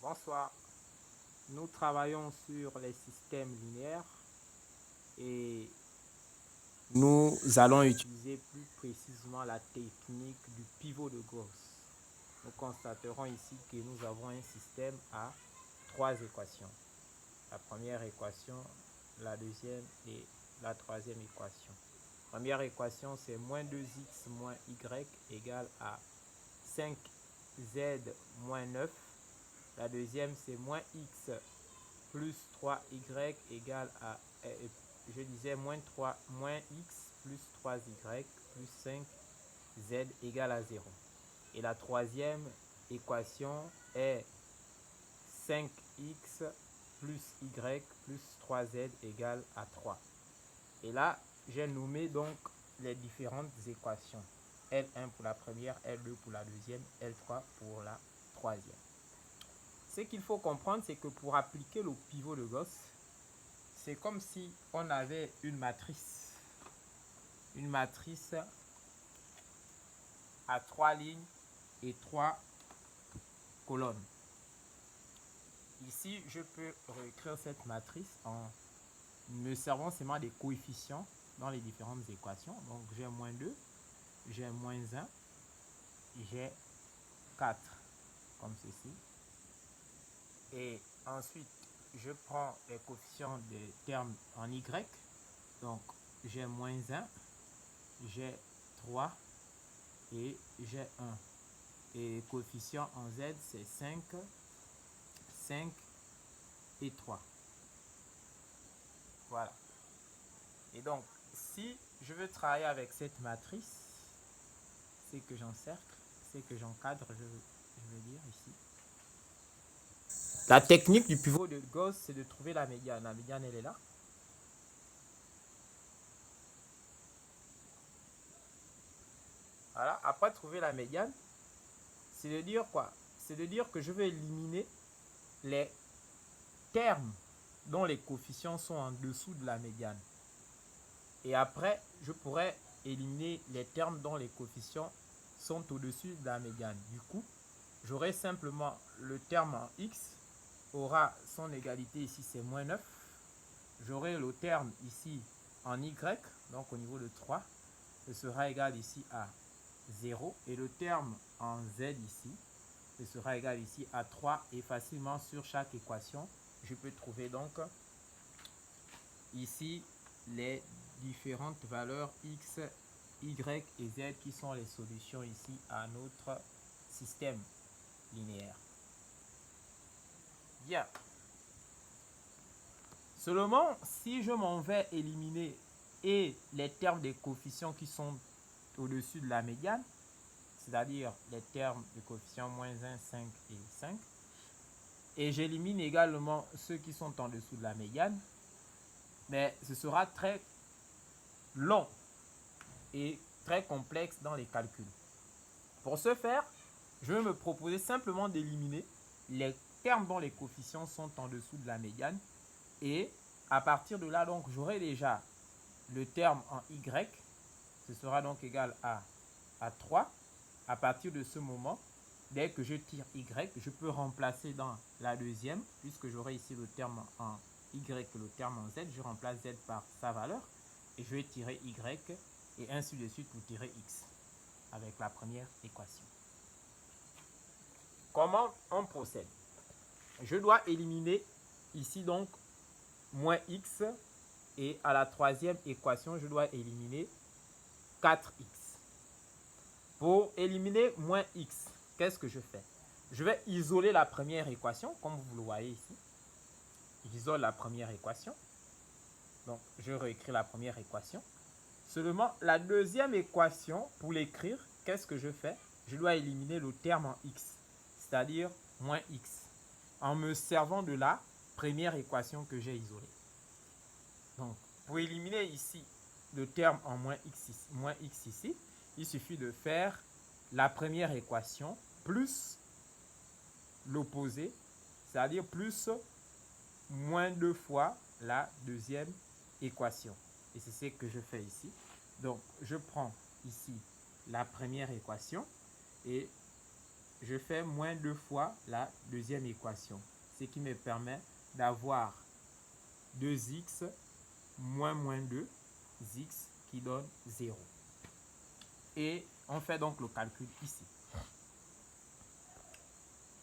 Bonsoir. Nous travaillons sur les systèmes linéaires et nous allons utiliser plus précisément la technique du pivot de Gauss. Nous constaterons ici que nous avons un système à trois équations. La première équation, la deuxième et la troisième équation. Première équation, c'est moins 2x moins y égale à 5z moins 9. La deuxième, c'est moins x plus 3y égale à, moins x plus 3y plus 5z égale à 0. Et la troisième équation est 5x plus y plus 3z égale à 3. Et là, j'ai nommé donc les différentes équations. L1 pour la première, L2 pour la deuxième, L3 pour la troisième. Ce qu'il faut comprendre, c'est que pour appliquer le pivot de Gauss, c'est comme si on avait une matrice à 3 lignes et 3 colonnes. Ici, je peux réécrire cette matrice en me servant seulement des coefficients dans les différentes équations. Donc, j'ai moins 2, j'ai moins 1, j'ai 4, comme ceci. Et ensuite, je prends les coefficients des termes en y. Donc, j'ai moins 1, j'ai 3 et j'ai 1. Et les coefficients en z, c'est 5, 5 et 3. Voilà. Et donc, si je veux travailler avec cette matrice, c'est que j'encercle, c'est que j'encadre, je veux dire ici. La technique du pivot de Gauss, c'est de trouver la médiane. La médiane, elle est là. Voilà. Après trouver la médiane, c'est de dire quoi? C'est de dire que je vais éliminer les termes dont les coefficients sont en dessous de la médiane. Et après, je pourrais éliminer les termes dont les coefficients sont au-dessus de la médiane. Du coup, j'aurai simplement le terme en x aura son égalité ici, c'est moins 9. J'aurai le terme ici en y, donc au niveau de 3, ce sera égal ici à 0. Et le terme en z ici, ce sera égal ici à 3. Et facilement sur chaque équation, je peux trouver donc ici les différentes valeurs x, y et z qui sont les solutions ici à notre système linéaire. Bien. Seulement, si je m'en vais éliminer et les termes des coefficients qui sont au-dessus de la médiane, c'est-à-dire les termes des coefficients moins 1, 5 et 5, et j'élimine également ceux qui sont en dessous de la médiane, mais ce sera très long et très complexe dans les calculs. Pour ce faire, je vais me proposer simplement d'éliminer les termes dont les coefficients sont en dessous de la médiane. Et à partir de là, donc, j'aurai déjà le terme en y. Ce sera donc égal à 3. À partir de ce moment, dès que je tire y, je peux remplacer dans la deuxième, puisque j'aurai ici le terme en y et le terme en z. Je remplace z par sa valeur et je vais tirer y et ainsi de suite pour tirer x avec la première équation. Comment on procède? Je dois éliminer ici donc moins x et à la troisième équation, je dois éliminer 4x. Pour éliminer moins x, qu'est-ce que je fais? Je vais isoler la première équation, comme vous le voyez ici. J'isole la première équation. Donc, je réécris la première équation. Seulement, la deuxième équation, pour l'écrire, qu'est-ce que je fais? Je dois éliminer le terme en x, c'est-à-dire moins x, en me servant de la première équation que j'ai isolée. Donc, pour éliminer ici le terme en moins x ici, il suffit de faire la première équation plus l'opposé, c'est-à-dire plus moins 2 fois la deuxième équation. Et c'est ce que je fais ici. Donc, je prends ici la première équation et je fais moins 2 fois la deuxième équation, ce qui me permet d'avoir 2x moins 2, x qui donne 0. Et on fait donc le calcul ici.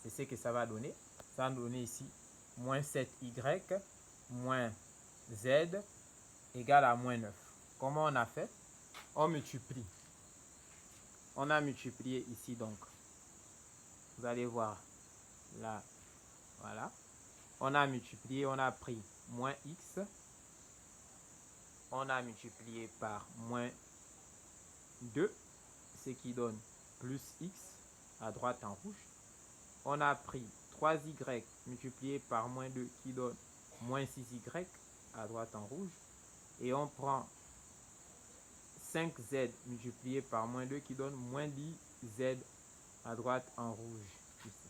C'est ce que ça va donner. Ça va donner ici moins 7y moins z égale à moins 9. Comment on a fait? On multiplie. On a multiplié ici donc. Vous allez voir là. Voilà. On a multiplié, on a pris moins x. On a multiplié par moins 2, ce qui donne plus x à droite en rouge. On a pris 3y multiplié par moins 2 qui donne moins 6y à droite en rouge. Et on prend 5z multiplié par moins 2 qui donne moins 10z à droite en rouge. Ici.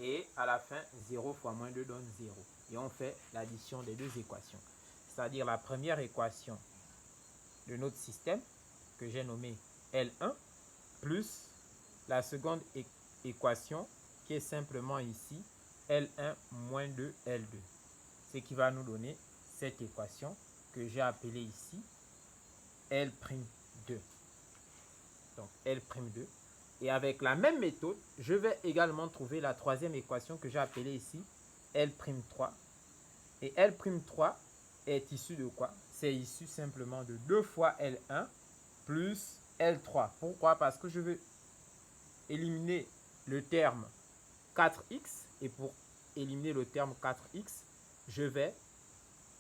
Et à la fin, 0 fois moins 2 donne 0. Et on fait l'addition des deux équations. C'est-à-dire la première équation de notre système, que j'ai nommée L1, plus la seconde équation, qui est simplement ici, L1 moins 2 L2. Ce qui va nous donner cette équation que j'ai appelée ici L'2. Donc L'2. Et avec la même méthode, je vais également trouver la troisième équation que j'ai appelée ici L'3. Et L'3 est issu de quoi? C'est issu simplement de 2 fois L1 plus L3. Pourquoi? Parce que je veux éliminer le terme 4x. Et pour éliminer le terme 4x, je vais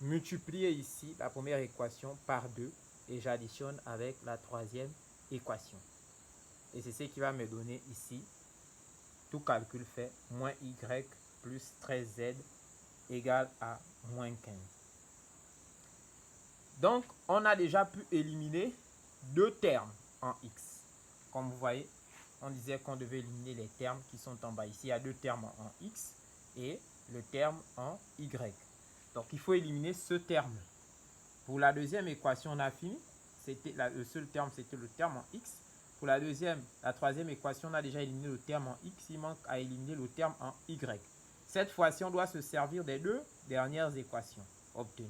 multiplier ici la première équation par 2 et j'additionne avec la troisième équation. Et c'est ce qui va me donner ici, tout calcul fait, moins y plus 13z égale à moins 15. Donc, on a déjà pu éliminer deux termes en x. Comme vous voyez, on disait qu'on devait éliminer les termes qui sont en bas. Ici, il y a deux termes en x et le terme en y. Donc, il faut éliminer ce terme. Pour la deuxième équation, on a fini. Le seul terme, c'était le terme en x. Pour la troisième équation, on a déjà éliminé le terme en x. Il manque à éliminer le terme en y. Cette fois-ci, on doit se servir des deux dernières équations obtenues.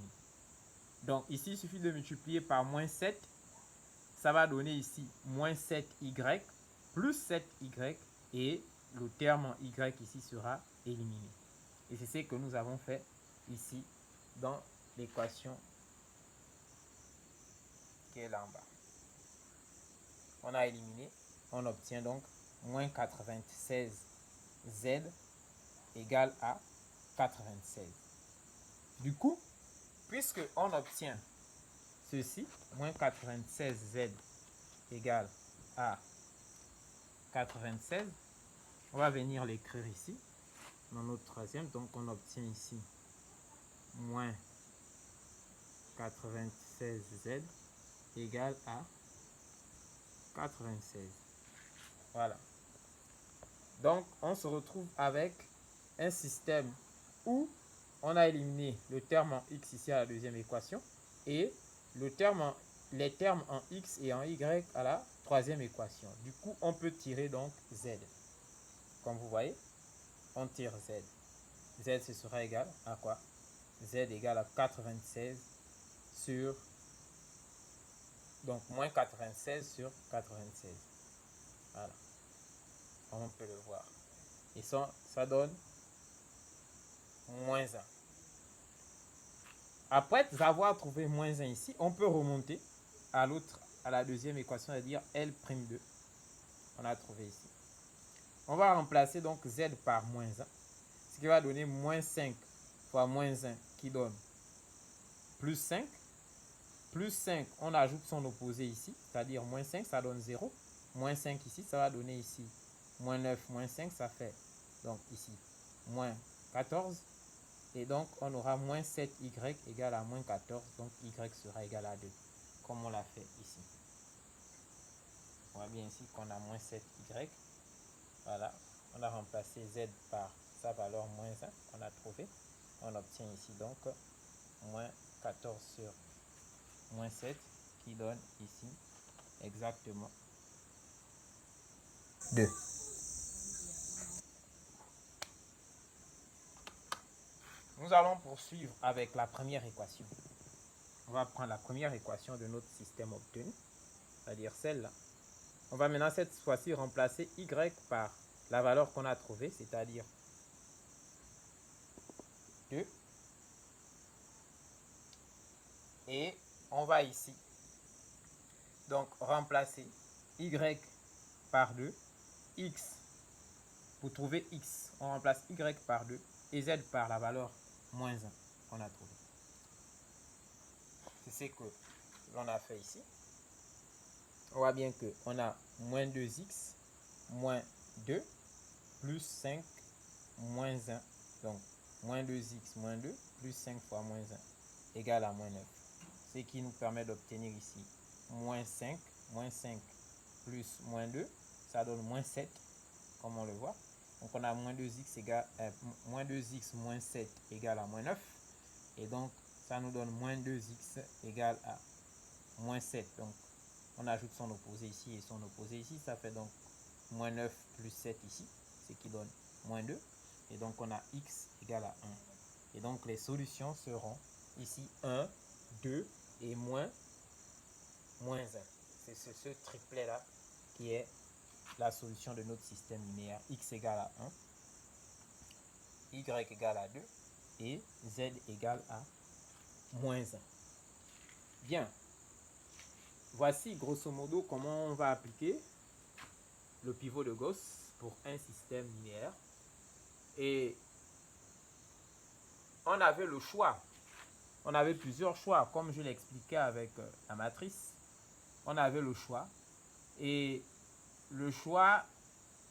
Donc, ici, il suffit de multiplier par moins 7. Ça va donner ici moins 7y plus 7y. Et le terme en y ici sera éliminé. Et c'est ce que nous avons fait ici dans l'équation qui est là en bas. On a éliminé, on obtient donc moins 96z égale à 96. Du coup, puisque on obtient ceci, moins 96z égale à 96, on va venir l'écrire ici, dans notre troisième. Donc on obtient ici moins 96z égale à 96. Voilà. Donc, on se retrouve avec un système où on a éliminé le terme en x ici à la deuxième équation et les termes en x et en y à la troisième équation. Du coup, on peut tirer donc z. Comme vous voyez, on tire z. Z, ce sera égal à quoi? Z égale à 96 sur... Donc, moins 96 sur 96. Voilà. On peut le voir. Et ça donne moins 1. Après avoir trouvé moins 1 ici, on peut remonter à la deuxième équation, c'est-à-dire L'2. On a trouvé ici. On va remplacer donc Z par moins 1. Ce qui va donner moins 5 fois moins 1 qui donne plus 5. Plus 5, on ajoute son opposé ici, c'est-à-dire moins 5, ça donne 0. Moins 5 ici, ça va donner ici moins 9, moins 5, ça fait donc ici moins 14. Et donc, on aura moins 7y égale à moins 14. Donc, y sera égal à 2, comme on l'a fait ici. On voit bien ici qu'on a moins 7y. Voilà, on a remplacé z par sa valeur moins 1, on a trouvé. On obtient ici donc moins 14 sur moins 7 qui donne ici exactement 2. nous allons poursuivre avec la première équation. On va prendre la première équation de notre système obtenu, c'est-à-dire celle-là. On va maintenant cette fois-ci remplacer y par la valeur qu'on a trouvée, c'est-à-dire 2. Et on va ici donc remplacer y par 2, x. Pour trouver x, on remplace y par 2 et z par la valeur moins 1 qu'on a trouvé. C'est ce que l'on a fait ici. On voit bien qu'on a moins 2x moins 2 plus 5 moins 1. Donc, moins 2x moins 2 plus 5 fois moins 1 égale à moins 9. Ce qui nous permet d'obtenir ici moins 5 plus moins 2, ça donne moins 7, comme on le voit. Donc, on a moins 2x moins 7 égale à moins 9. Et donc, ça nous donne moins 2x égale à moins 7. Donc, on ajoute son opposé ici et son opposé ici. Ça fait donc moins 9 plus 7 ici, ce qui donne moins 2. Et donc, on a x égale à 1. Et donc, les solutions seront ici 1, 2 et moins 1. C'est ce triplet-là qui est la solution de notre système linéaire. X égale à 1, y égale à 2 et z égale à moins 1. Bien. Voici grosso modo comment on va appliquer le pivot de Gauss pour un système linéaire. Et on avait le choix. On avait plusieurs choix, comme je l'expliquais avec la matrice. On avait le choix. Et le choix,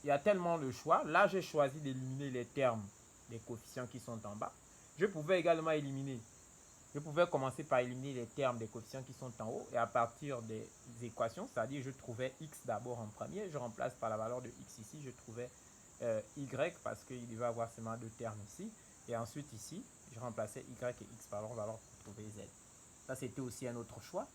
il y a tellement de choix. Là, j'ai choisi d'éliminer les termes des coefficients qui sont en bas. Je pouvais également éliminer. Je pouvais commencer par éliminer les termes des coefficients qui sont en haut et à partir des équations, c'est-à-dire je trouvais x d'abord en premier, je remplace par la valeur de x ici, je trouvais y parce qu'il devait avoir seulement deux termes ici. Et ensuite ici, je remplaçais y et x par leur valeur pour trouver z. Ça, c'était aussi un autre choix.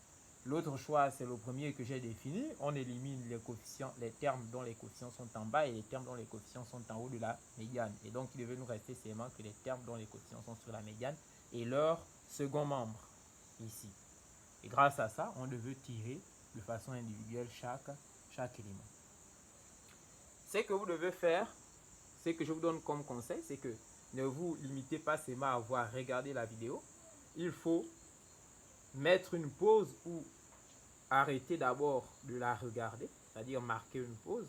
L'autre choix, c'est le premier que j'ai défini. On élimine les coefficients, les termes dont les coefficients sont en bas et les termes dont les coefficients sont en haut de la médiane. Et donc, il devait nous rester seulement que les termes dont les coefficients sont sur la médiane et leur second membre ici. Et grâce à ça, on devait tirer de façon individuelle chaque élément. Ce que vous devez faire, ce que je vous donne comme conseil, c'est que ne vous limitez pas seulement à avoir regardé la vidéo. Il faut mettre une pause ou arrêter d'abord de la regarder, c'est-à-dire marquer une pause,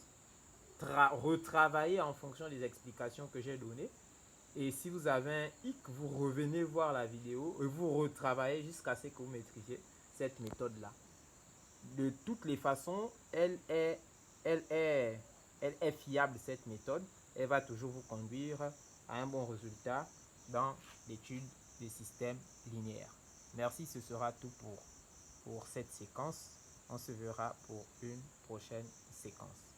retravailler en fonction des explications que j'ai données. Et si vous avez un hic, vous revenez voir la vidéo et vous retravaillez jusqu'à ce que vous maîtrisez cette méthode-là. De toutes les façons, elle est fiable, cette méthode. Elle va toujours vous conduire à un bon résultat dans l'étude des systèmes linéaires. Merci, ce sera tout pour cette séquence. On se verra pour une prochaine séquence.